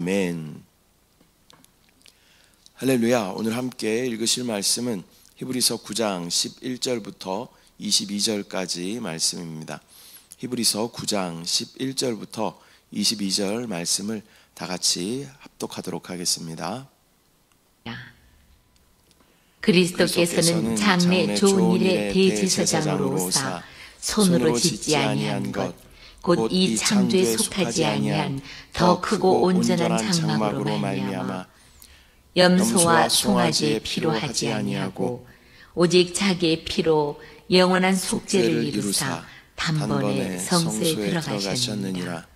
아멘. 할렐루야. 오늘 함께 읽으실 말씀은 히브리서 9장 11절부터 22절까지 말씀입니다. 히브리서 9장 11절부터 22절 말씀을 다 같이 합독하도록 하겠습니다. 그리스도께서는 장래 좋은 일의 대제사장으로사 손으로 짓지 아니한 것 곧 이 창조에 속하지 아니한 더 크고 온전한 장막으로 말미암아 염소와 송아지의 피로 하지 아니하고 오직 자기의 피로 영원한 속죄를 이루사 단번에 성소에 들어가셨느니라.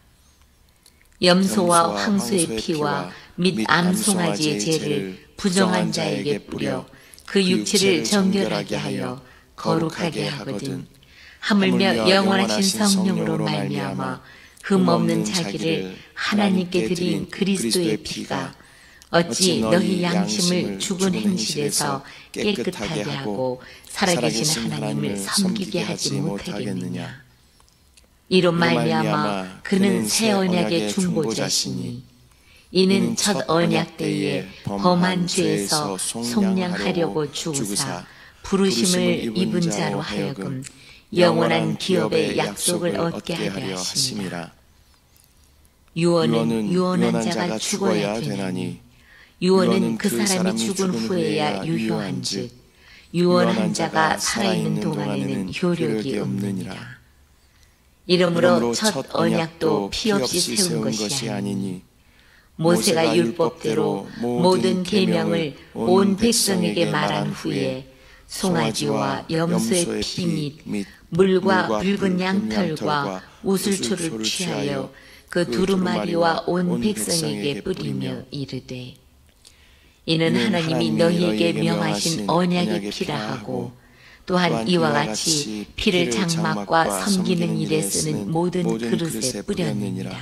염소와 황소의 피와 및 암송아지의 죄를 부정한 자에게 뿌려 그 육체를 정결하게 하여 거룩하게 하거든 하물며 영원하신 성령으로 말미암아 흠없는 자기를 하나님께 드린 그리스도의 피가 어찌 너희 양심을 죽은 행실에서 깨끗하게 하고 살아계신 하나님을 섬기게 하지 못하겠느냐. 이로 말미암아 그는 새 언약의 중보자시니 이는 첫 언약 때에 범한 죄에서 속량하려고 죽으사 부르심을 입은 자로 하여금 영원한 기업의 약속을 얻게 하려 하심이라. 유언은 유언한 자가 죽어야 되나니 유언은 그 사람이 죽은 후에야 유효한즉 유언한 자가 살아있는 동안에는 효력이 없느니라. 이러므로 첫 언약도 피 없이 세운 것이 아니니 모세가 율법대로 모든 계명을 온 백성에게 말한 후에 송아지와 염소의 피 및 물과 붉은 양털과 우슬초를 취하여 그 두루마리와 온 백성에게 뿌리며 이르되 이는 하나님이 너희에게 명하신 언약의 피라 하고 또한 이와 같이 피를 장막과 섬기는 일에 쓰는 모든 그릇에 뿌렸느니라.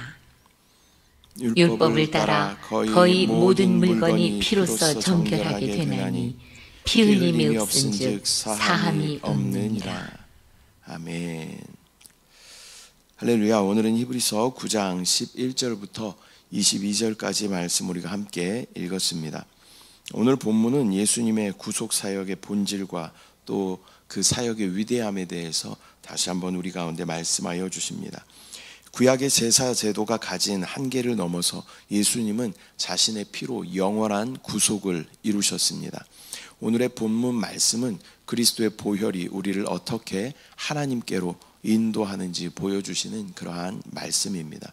율법을 따라 거의 모든 물건이 피로써 정결하게 되나니 피 흘림이 없은즉 사함이 없느니라. 아멘. 할렐루야. 오늘은 히브리서 9장 11절부터 22절까지 말씀 우리가 함께 읽었습니다. 오늘 본문은 예수님의 구속 사역의 본질과 또 그 사역의 위대함에 대해서 다시 한번 우리 가운데 말씀하여 주십니다. 구약의 제사 제도가 가진 한계를 넘어서 예수님은 자신의 피로 영원한 구속을 이루셨습니다. 오늘의 본문 말씀은 그리스도의 보혈이 우리를 어떻게 하나님께로 인도하는지 보여주시는 그러한 말씀입니다.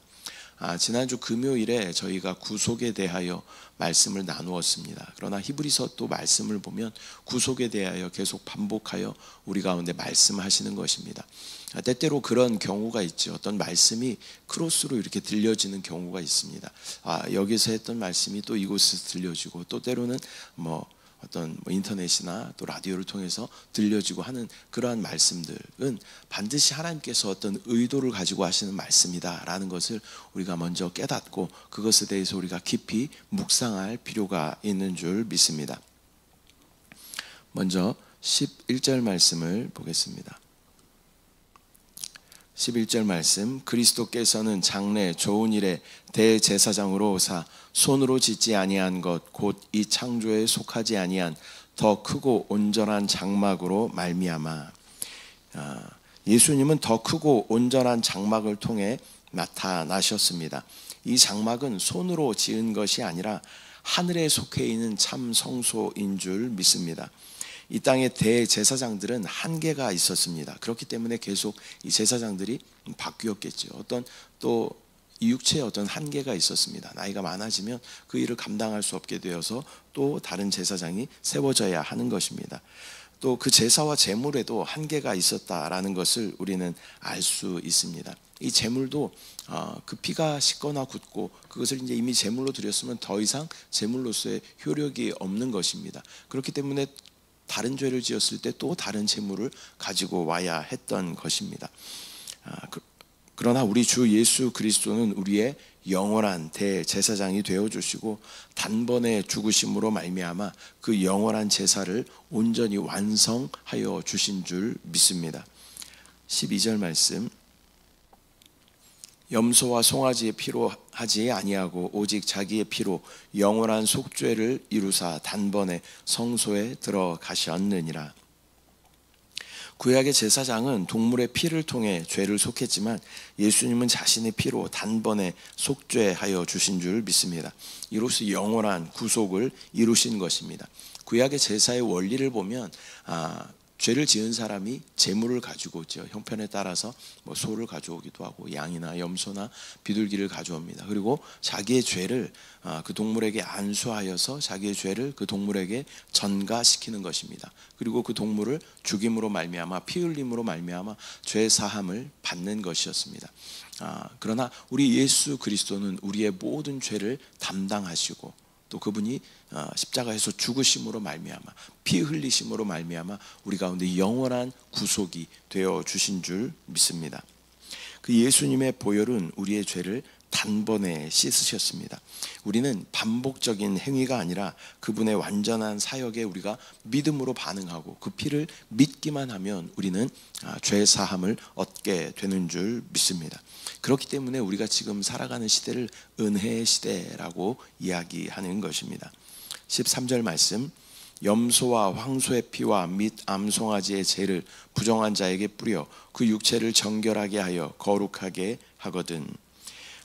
지난주 금요일에 저희가 구속에 대하여 말씀을 나누었습니다. 그러나 히브리서 또 말씀을 보면 구속에 대하여 계속 반복하여 우리 가운데 말씀하시는 것입니다. 때때로 그런 경우가 있죠. 어떤 말씀이 크로스로 이렇게 들려지는 경우가 있습니다. 여기서 했던 말씀이 또 이곳에서 들려지고 또 때로는 어떤 인터넷이나 또 라디오를 통해서 들려지고 하는 그러한 말씀들은 반드시 하나님께서 어떤 의도를 가지고 하시는 말씀이다라는 것을 우리가 먼저 깨닫고 그것에 대해서 우리가 깊이 묵상할 필요가 있는 줄 믿습니다. 먼저 11절 말씀을 보겠습니다. 11절 말씀, 그리스도께서는 장래 좋은 일의 대제사장으로 오사 손으로 짓지 아니한 것 곧 이 창조에 속하지 아니한 더 크고 온전한 장막으로 말미암아. 예수님은 더 크고 온전한 장막을 통해 나타나셨습니다. 이 장막은 손으로 지은 것이 아니라 하늘에 속해 있는 참 성소인 줄 믿습니다. 이 땅의 대제사장들은 한계가 있었습니다. 그렇기 때문에 계속 이 제사장들이 바뀌었겠죠. 어떤 또 이 육체에 어떤 한계가 있었습니다. 나이가 많아지면 그 일을 감당할 수 없게 되어서 또 다른 제사장이 세워져야 하는 것입니다. 또 그 제사와 제물에도 한계가 있었다라는 것을 우리는 알 수 있습니다. 이 제물도 그 피가 식거나 굳고 그것을 이제 이미 제물로 드렸으면 더 이상 제물로서의 효력이 없는 것입니다. 그렇기 때문에 다른 죄를 지었을 때 또 다른 제물을 가지고 와야 했던 것입니다. 그러나 우리 주 예수 그리스도는 우리의 영원한 대제사장이 되어주시고 단번에 죽으심으로 말미암아 그 영원한 제사를 온전히 완성하여 주신 줄 믿습니다. 12절 말씀, 염소와 송아지의 피로 하지 아니하고 오직 자기의 피로 영원한 속죄를 이루사 단번에 성소에 들어가셨느니라. 구약의 제사장은 동물의 피를 통해 죄를 속했지만 예수님은 자신의 피로 단번에 속죄하여 주신 줄 믿습니다. 이로써 영원한 구속을 이루신 것입니다. 구약의 제사의 원리를 보면 죄를 지은 사람이 제물을 가지고 오죠. 형편에 따라서 소를 가져오기도 하고 양이나 염소나 비둘기를 가져옵니다. 그리고 자기의 죄를 그 동물에게 안수하여서 자기의 죄를 그 동물에게 전가시키는 것입니다. 그리고 그 동물을 죽임으로 말미암아 피 흘림으로 말미암아 죄 사함을 받는 것이었습니다. 그러나 우리 예수 그리스도는 우리의 모든 죄를 담당하시고 또 그분이 십자가에서 죽으심으로 말미암아 피 흘리심으로 말미암아 우리 가운데 영원한 구속이 되어 주신 줄 믿습니다. 그 예수님의 보혈은 우리의 죄를 단번에 씻으셨습니다. 우리는 반복적인 행위가 아니라 그분의 완전한 사역에 우리가 믿음으로 반응하고 그 피를 믿기만 하면 우리는 죄 사함을 얻게 되는 줄 믿습니다. 그렇기 때문에 우리가 지금 살아가는 시대를 은혜의 시대라고 이야기하는 것입니다. 13절 말씀, 염소와 황소의 피와 및 암송아지의 죄를 부정한 자에게 뿌려 그 육체를 정결하게 하여 거룩하게 하거든.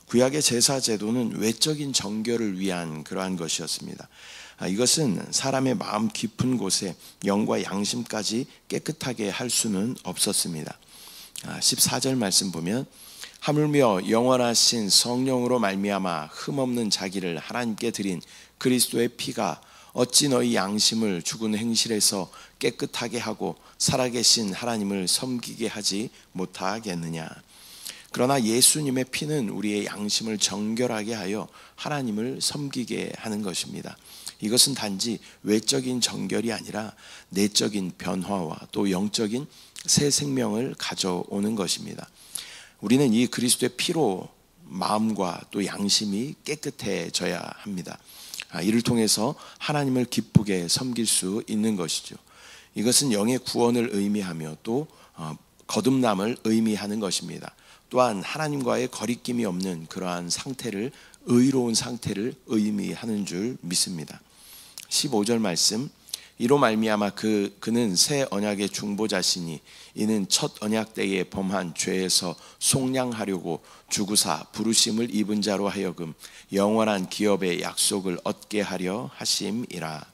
구약의 제사 제도는 외적인 정결을 위한 그러한 것이었습니다. 이것은 사람의 마음 깊은 곳에 영과 양심까지 깨끗하게 할 수는 없었습니다. 14절 말씀 보면 하물며 영원하신 성령으로 말미암아 흠없는 자기를 하나님께 드린 그리스도의 피가 어찌 너희 양심을 죽은 행실에서 깨끗하게 하고 살아계신 하나님을 섬기게 하지 못하겠느냐. 그러나 예수님의 피는 우리의 양심을 정결하게 하여 하나님을 섬기게 하는 것입니다. 이것은 단지 외적인 정결이 아니라 내적인 변화와 또 영적인 새 생명을 가져오는 것입니다. 우리는 이 그리스도의 피로 마음과 또 양심이 깨끗해져야 합니다. 이를 통해서 하나님을 기쁘게 섬길 수 있는 것이죠. 이것은 영의 구원을 의미하며 또 거듭남을 의미하는 것입니다. 또한 하나님과의 거리낌이 없는 그러한 상태를, 의로운 상태를 의미하는 줄 믿습니다. 15절 말씀, 이로 말미암아 그는 새 언약의 중보자시니 이는 첫 언약 때에 범한 죄에서 속량하려고 주구사 부르심을 입은 자로 하여금 영원한 기업의 약속을 얻게 하려 하심이라.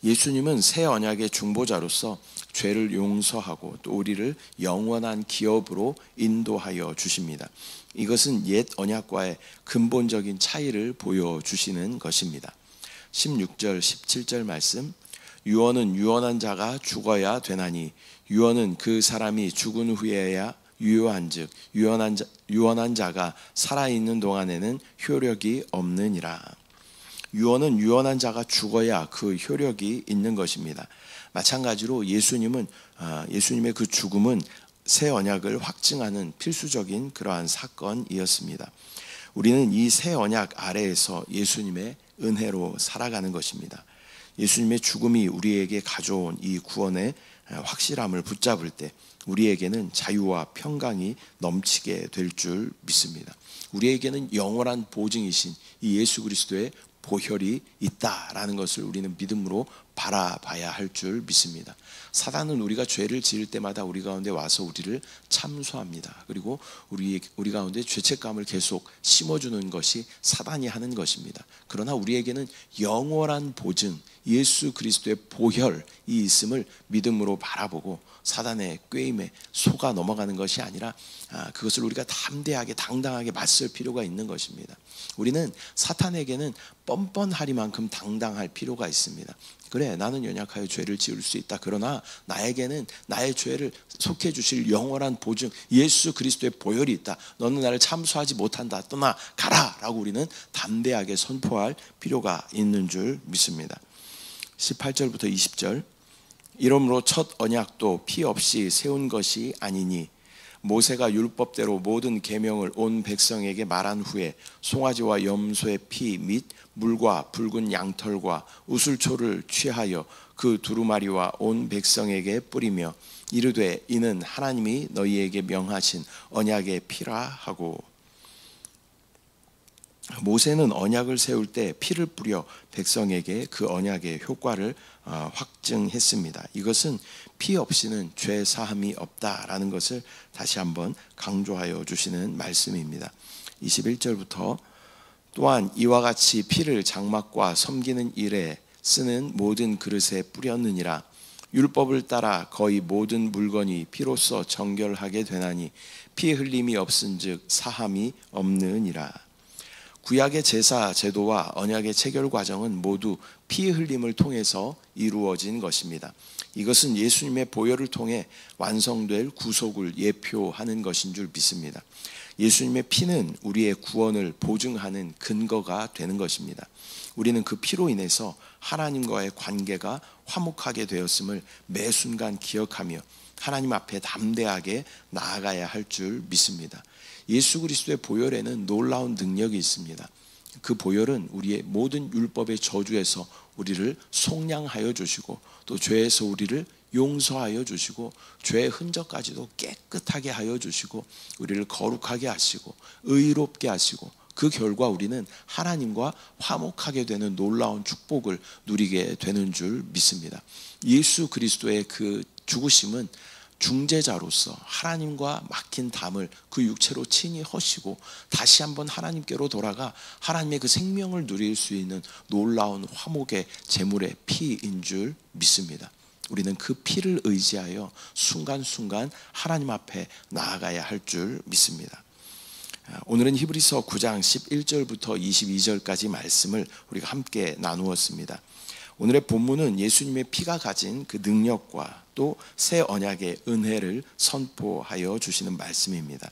예수님은 새 언약의 중보자로서 죄를 용서하고 또 우리를 영원한 기업으로 인도하여 주십니다. 이것은 옛 언약과의 근본적인 차이를 보여주시는 것입니다. 16절 17절 말씀, 유언은 유언한 자가 죽어야 되나니 유언은 그 사람이 죽은 후에야 유효한즉 유언한 자가 살아있는 동안에는 효력이 없느니라. 유언은 유언한 자가 죽어야 그 효력이 있는 것입니다. 마찬가지로 예수님의 그 죽음은 새 언약을 확증하는 필수적인 그러한 사건이었습니다. 우리는 이 새 언약 아래에서 예수님의 은혜로 살아가는 것입니다. 예수님의 죽음이 우리에게 가져온 이 구원의 확실함을 붙잡을 때 우리에게는 자유와 평강이 넘치게 될 줄 믿습니다. 우리에게는 영원한 보증이신 이 예수 그리스도의 보혈이 있다라는 것을 우리는 믿음으로 바라봐야 할 줄 믿습니다. 사단은 우리가 죄를 지을 때마다 우리 가운데 와서 우리를 참소합니다. 그리고 우리 가운데 죄책감을 계속 심어주는 것이 사단이 하는 것입니다. 그러나 우리에게는 영원한 보증, 예수 그리스도의 보혈이 있음을 믿음으로 바라보고 사단의 꾀임에 속아 넘어가는 것이 아니라 그것을 우리가 담대하게 당당하게 맞설 필요가 있는 것입니다. 우리는 사탄에게는 뻔뻔하리만큼 당당할 필요가 있습니다. 그래, 나는 연약하여 죄를 지을 수 있다. 그러나 나에게는 나의 죄를 속해 주실 영원한 보증 예수 그리스도의 보혈이 있다. 너는 나를 참소하지 못한다. 떠나가라 라고 우리는 담대하게 선포할 필요가 있는 줄 믿습니다. 18절부터 20절, 이러므로 첫 언약도 피 없이 세운 것이 아니니 모세가 율법대로 모든 계명을 온 백성에게 말한 후에 송아지와 염소의 피 및 물과 붉은 양털과 우슬초를 취하여 그 두루마리와 온 백성에게 뿌리며 이르되 이는 하나님이 너희에게 명하신 언약의 피라 하고, 모세는 언약을 세울 때 피를 뿌려 백성에게 그 언약의 효과를 확증했습니다. 이것은 피 없이는 죄 사함이 없다라는 것을 다시 한번 강조하여 주시는 말씀입니다. 21절부터 또한 이와 같이 피를 장막과 섬기는 일에 쓰는 모든 그릇에 뿌렸느니라. 율법을 따라 거의 모든 물건이 피로써 정결하게 되나니 피 흘림이 없은즉 사함이 없느니라. 구약의 제사 제도와 언약의 체결 과정은 모두 피 흘림을 통해서 이루어진 것입니다. 이것은 예수님의 보혈을 통해 완성될 구속을 예표하는 것인 줄 믿습니다. 예수님의 피는 우리의 구원을 보증하는 근거가 되는 것입니다. 우리는 그 피로 인해서 하나님과의 관계가 화목하게 되었음을 매 순간 기억하며 하나님 앞에 담대하게 나아가야 할 줄 믿습니다. 예수 그리스도의 보혈에는 놀라운 능력이 있습니다. 그 보혈은 우리의 모든 율법의 저주에서 우리를 속량하여 주시고 또 죄에서 우리를 용서하여 주시고 죄의 흔적까지도 깨끗하게 하여 주시고 우리를 거룩하게 하시고 의롭게 하시고 그 결과 우리는 하나님과 화목하게 되는 놀라운 축복을 누리게 되는 줄 믿습니다. 예수 그리스도의 그 죽으심은 중재자로서 하나님과 막힌 담을 그 육체로 친히 허시고 다시 한번 하나님께로 돌아가 하나님의 그 생명을 누릴 수 있는 놀라운 화목의 제물의 피인 줄 믿습니다. 우리는 그 피를 의지하여 순간순간 하나님 앞에 나아가야 할 줄 믿습니다. 오늘은 히브리서 9장 11절부터 22절까지 말씀을 우리가 함께 나누었습니다. 오늘의 본문은 예수님의 피가 가진 그 능력과 또 새 언약의 은혜를 선포하여 주시는 말씀입니다.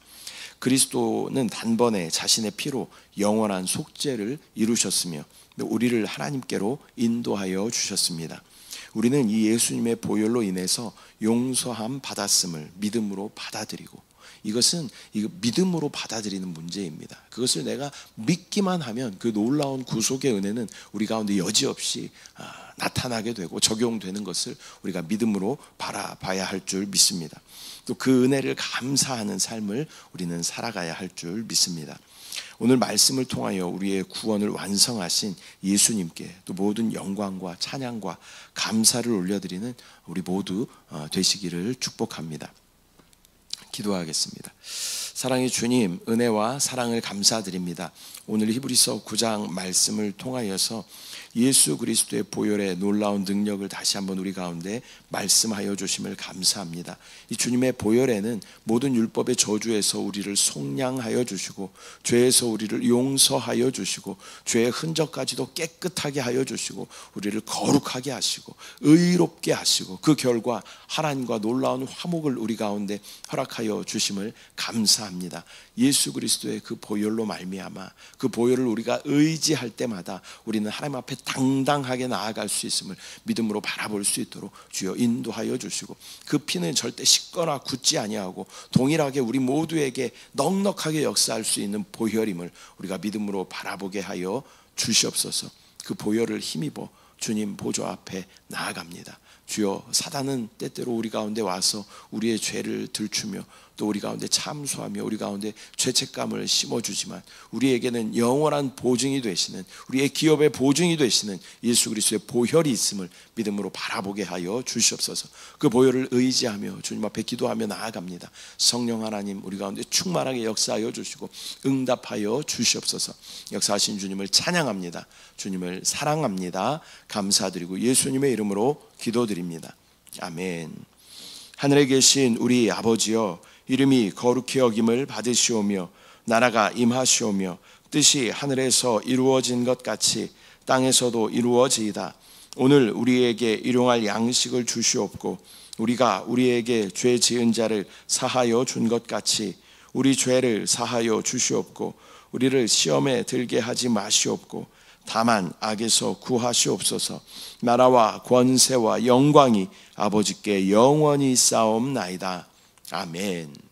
그리스도는 단번에 자신의 피로 영원한 속죄를 이루셨으며 우리를 하나님께로 인도하여 주셨습니다. 우리는 이 예수님의 보혈로 인해서 용서함 받았음을 믿음으로 받아들이고, 이것은 믿음으로 받아들이는 문제입니다. 그것을 내가 믿기만 하면 그 놀라운 구속의 은혜는 우리 가운데 여지없이 나타나게 되고 적용되는 것을 우리가 믿음으로 바라봐야 할 줄 믿습니다. 또 그 은혜를 감사하는 삶을 우리는 살아가야 할 줄 믿습니다. 오늘 말씀을 통하여 우리의 구원을 완성하신 예수님께 또 모든 영광과 찬양과 감사를 올려드리는 우리 모두 되시기를 축복합니다. 기도하겠습니다. 사랑의 주님, 은혜와 사랑을 감사드립니다. 오늘 히브리서 9장 말씀을 통하여서 예수 그리스도의 보혈의 놀라운 능력을 다시 한번 우리 가운데 말씀하여 주심을 감사합니다. 이 주님의 보혈에는 모든 율법의 저주에서 우리를 속량하여 주시고 죄에서 우리를 용서하여 주시고 죄의 흔적까지도 깨끗하게 하여 주시고 우리를 거룩하게 하시고 의롭게 하시고 그 결과 하나님과 놀라운 화목을 우리 가운데 허락하여 주심을 감사합니다. 예수 그리스도의 그 보혈로 말미암아 그 보혈을 우리가 의지할 때마다 우리는 하나님 앞에 당당하게 나아갈 수 있음을 믿음으로 바라볼 수 있도록 주여 인도하여 주시고, 그 피는 절대 식거나 굳지 아니하고 동일하게 우리 모두에게 넉넉하게 역사할 수 있는 보혈임을 우리가 믿음으로 바라보게 하여 주시옵소서. 그 보혈을 힘입어 주님 보좌 앞에 나아갑니다. 주여, 사단은 때때로 우리 가운데 와서 우리의 죄를 들추며 또 우리 가운데 참소하며 우리 가운데 죄책감을 심어주지만 우리에게는 영원한 보증이 되시는, 우리의 기업의 보증이 되시는 예수 그리스도의 보혈이 있음을 믿음으로 바라보게 하여 주시옵소서. 그 보혈을 의지하며 주님 앞에 기도하며 나아갑니다. 성령 하나님, 우리 가운데 충만하게 역사하여 주시고 응답하여 주시옵소서. 역사하신 주님을 찬양합니다. 주님을 사랑합니다. 감사드리고 예수님의 이름으로 기도드립니다. 아멘. 하늘에 계신 우리 아버지여, 이름이 거룩히 여김을 받으시오며 나라가 임하시오며 뜻이 하늘에서 이루어진 것 같이 땅에서도 이루어지이다. 오늘 우리에게 일용할 양식을 주시옵고 우리가 우리에게 죄 지은 자를 사하여 준 것 같이 우리 죄를 사하여 주시옵고 우리를 시험에 들게 하지 마시옵고 다만 악에서 구하시옵소서. 나라와 권세와 영광이 아버지께 영원히 쌓옵나이다. 아멘.